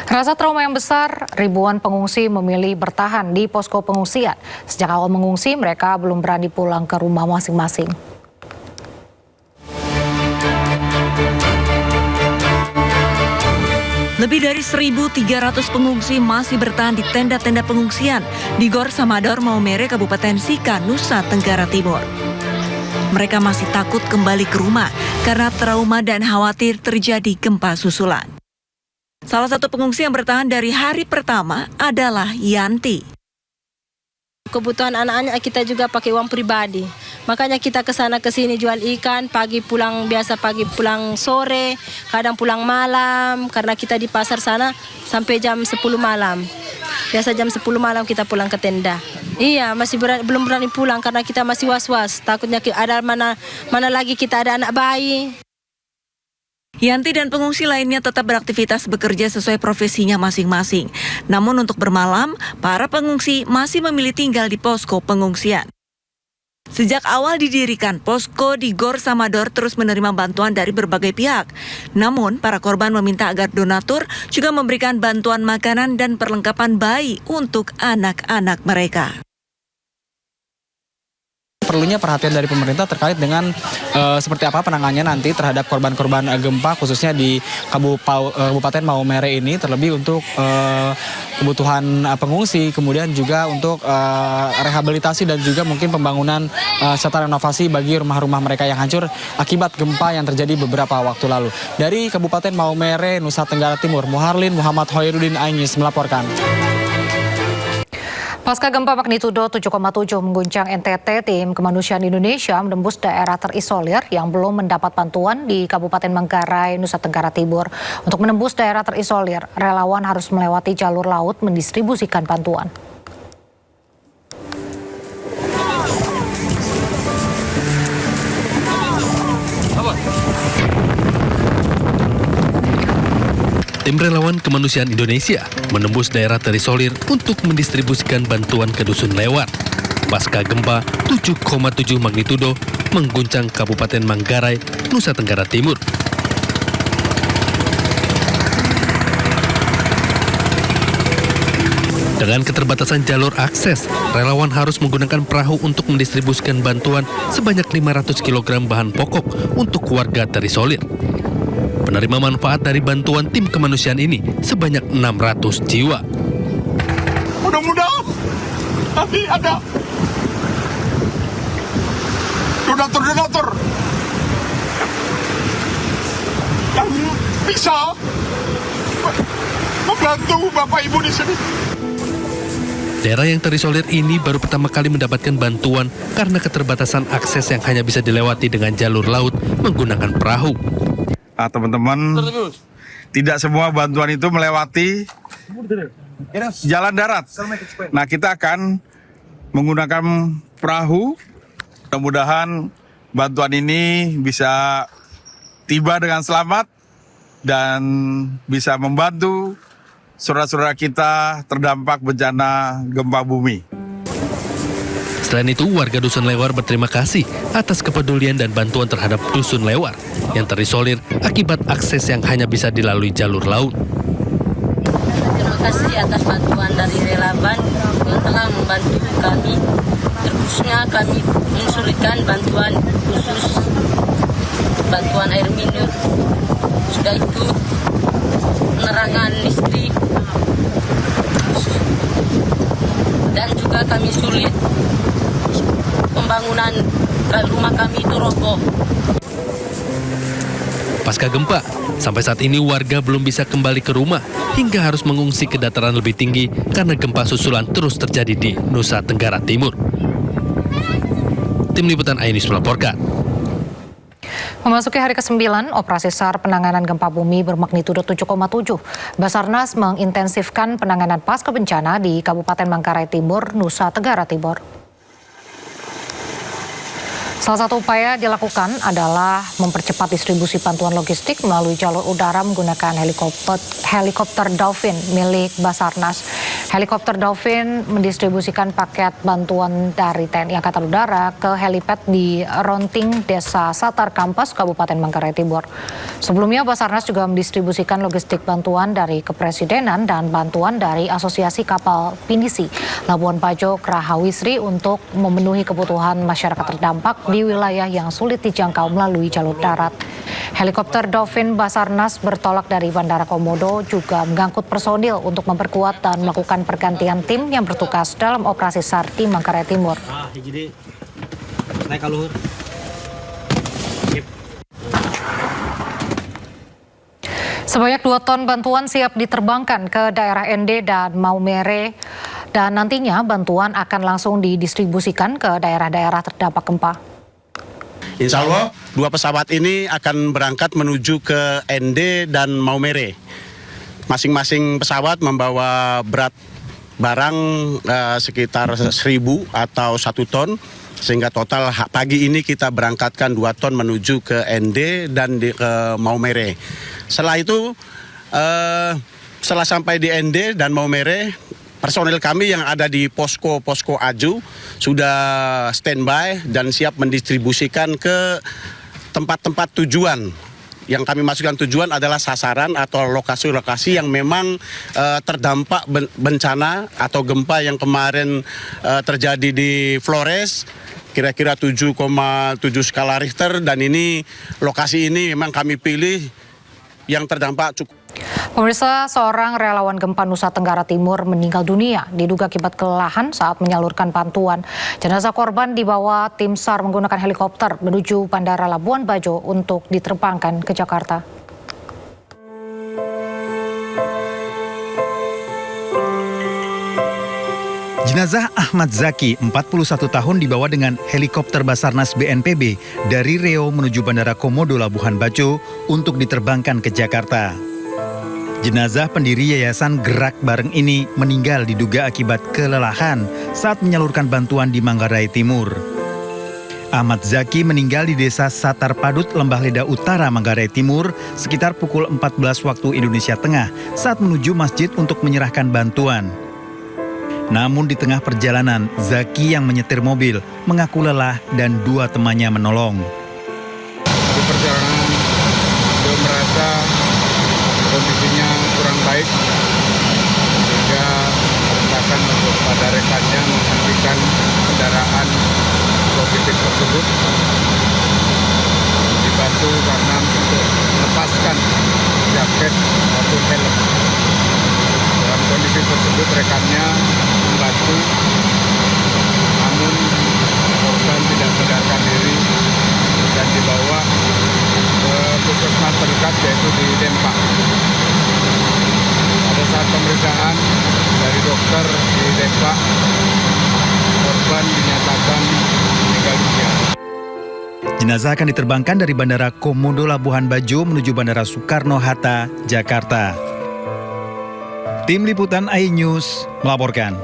Rasa trauma yang besar, ribuan pengungsi memilih bertahan di posko pengungsian. Sejak awal mengungsi, mereka belum berani pulang ke rumah masing-masing. Lebih dari 1.300 pengungsi masih bertahan di tenda-tenda pengungsian di Gor Samador, Maumere, Kabupaten Sika, Nusa Tenggara Timur. Mereka masih takut kembali ke rumah karena trauma dan khawatir terjadi gempa susulan. Salah satu pengungsi yang bertahan dari hari pertama adalah Yanti. Kebutuhan anak-anak kita juga pakai uang pribadi. Makanya kita ke sana ke sini jual ikan, pagi pulang biasa pagi pulang sore, kadang pulang malam karena kita di pasar sana sampai jam 10 malam. Biasa jam 10 malam kita pulang ke tenda. Iya, belum berani pulang karena kita masih was-was. Takutnya ada mana lagi kita ada anak bayi. Yanti dan pengungsi lainnya tetap beraktivitas bekerja sesuai profesinya masing-masing. Namun untuk bermalam, para pengungsi masih memilih tinggal di posko pengungsian. Sejak awal didirikan, posko di Gor Samador terus menerima bantuan dari berbagai pihak. Namun, para korban meminta agar donatur juga memberikan bantuan makanan dan perlengkapan bayi untuk anak-anak mereka. Perlunya perhatian dari pemerintah terkait dengan seperti apa penanganannya nanti terhadap korban-korban gempa khususnya di Kabupaten Maumere ini, terlebih untuk kebutuhan pengungsi, kemudian juga untuk rehabilitasi dan juga mungkin pembangunan serta renovasi bagi rumah-rumah mereka yang hancur akibat gempa yang terjadi beberapa waktu lalu. Dari Kabupaten Maumere, Nusa Tenggara Timur, Muharlin Muhammad Hoirudin Ainis melaporkan. Pasca gempa magnitudo 7,7 mengguncang NTT, tim kemanusiaan Indonesia menembus daerah terisolir yang belum mendapat bantuan di Kabupaten Manggarai, Nusa Tenggara Timur. Untuk menembus daerah terisolir, relawan harus melewati jalur laut mendistribusikan bantuan. Tim relawan kemanusiaan Indonesia menembus daerah terisolir untuk mendistribusikan bantuan ke dusun Lewar. Pasca gempa 7,7 magnitudo mengguncang Kabupaten Manggarai, Nusa Tenggara Timur. Dengan keterbatasan jalur akses, relawan harus menggunakan perahu untuk mendistribusikan bantuan sebanyak 500 kg bahan pokok untuk warga terisolir. Penerima manfaat dari bantuan tim kemanusiaan ini sebanyak 600 jiwa. Mudah-mudahan nanti ada donatur-donatur yang bisa membantu Bapak Ibu di sini. Daerah yang terisolir ini baru pertama kali mendapatkan bantuan karena keterbatasan akses yang hanya bisa dilewati dengan jalur laut menggunakan perahu. Teman-teman, tidak semua bantuan itu melewati jalan darat. Nah, kita akan menggunakan perahu. Mudah-mudahan bantuan ini bisa tiba dengan selamat dan bisa membantu saudara-saudara kita terdampak bencana gempa bumi. Selain itu, warga Dusun Lewar berterima kasih atas kepedulian dan bantuan terhadap Dusun Lewar yang terisolir akibat akses yang hanya bisa dilalui jalur laut. Terima kasih atas bantuan dari relawan yang telah membantu kami. Terkhususnya kami mensulikan bantuan khusus, bantuan air minum, sudah itu penerangan listrik, dan juga kami sulit pembangunan rumah kami itu roboh. Pasca gempa, sampai saat ini warga belum bisa kembali ke rumah hingga harus mengungsi ke dataran lebih tinggi karena gempa susulan terus terjadi di Nusa Tenggara Timur. Tim Liputan Ainis melaporkan. Memasuki hari ke-9, operasi SAR penanganan gempa bumi bermagnitudo 7,7. Basarnas mengintensifkan penanganan pasca bencana di Kabupaten Manggarai Timur, Nusa Tenggara Timur. Salah satu upaya dilakukan adalah mempercepat distribusi bantuan logistik melalui jalur udara menggunakan helikopter Dolphin milik Basarnas. Helikopter Dolphin mendistribusikan paket bantuan dari TNI Angkatan Udara ke helipad di Ronting, Desa Satar Kampas, Kabupaten Manggarai Timur. Sebelumnya Basarnas juga mendistribusikan logistik bantuan dari Kepresidenan dan bantuan dari Asosiasi Kapal Pinisi Labuan Bajo Krahawisri untuk memenuhi kebutuhan masyarakat terdampak di wilayah yang sulit dijangkau melalui jalur darat. Helikopter Dolphin Basarnas bertolak dari Bandara Komodo juga mengangkut personil untuk memperkuat dan melakukan pergantian tim yang bertugas dalam operasi SAR di Manggarai Timur. Sebanyak 2 ton bantuan siap diterbangkan ke daerah ND dan Maumere dan nantinya bantuan akan langsung didistribusikan ke daerah-daerah terdampak gempa. Insya Allah 2 pesawat ini akan berangkat menuju ke ND dan Maumere. Masing-masing pesawat membawa berat barang sekitar 1.000 atau 1 ton. Sehingga total pagi ini kita berangkatkan 2 ton menuju ke ND dan ke Maumere. Setelah itu, setelah sampai di ND dan Maumere, personil kami yang ada di posko Aju sudah standby dan siap mendistribusikan ke tempat-tempat tujuan. Yang kami masukkan tujuan adalah sasaran atau lokasi-lokasi yang memang terdampak bencana atau gempa yang kemarin terjadi di Flores, kira-kira 7,7 skala Richter, dan ini lokasi ini memang kami pilih yang terdampak cukup. Pemirsa, seorang relawan gempa Nusa Tenggara Timur meninggal dunia diduga akibat kelelahan saat menyalurkan bantuan. Jenazah korban dibawa tim SAR menggunakan helikopter menuju Bandara Labuan Bajo untuk diterbangkan ke Jakarta. Jenazah Ahmad Zaki, 41 tahun, dibawa dengan helikopter Basarnas BNPB dari Riau menuju Bandara Komodo Labuan Bajo untuk diterbangkan ke Jakarta. Jenazah pendiri Yayasan Gerak Bareng ini meninggal diduga akibat kelelahan saat menyalurkan bantuan di Manggarai Timur. Ahmad Zaki meninggal di Desa Satar Padut, Lembah Leda Utara, Manggarai Timur sekitar pukul 14 waktu Indonesia Tengah saat menuju masjid untuk menyerahkan bantuan. Namun di tengah perjalanan, Zaki yang menyetir mobil mengaku lelah dan 2 temannya menolong. Di perjalanan dia merasa kondisinya kurang baik sehingga memerintahkan untuk pada rekannya menghentikan kendaraan logistik tersebut, dibantu karena untuk melepaskan jaket maupun helm. Dalam kondisi tersebut rekannya membantu, namun korban tidak sadarkan diri dan dibawa ke puskesmas terdekat yaitu di Dempak. Pada saat pemeriksaan dari dokter di Dempak, korban dinyatakan meninggal dunia. Jenazah akan diterbangkan dari Bandara Komodo Labuan Bajo menuju Bandara Soekarno-Hatta, Jakarta. Tim Liputan iNews melaporkan.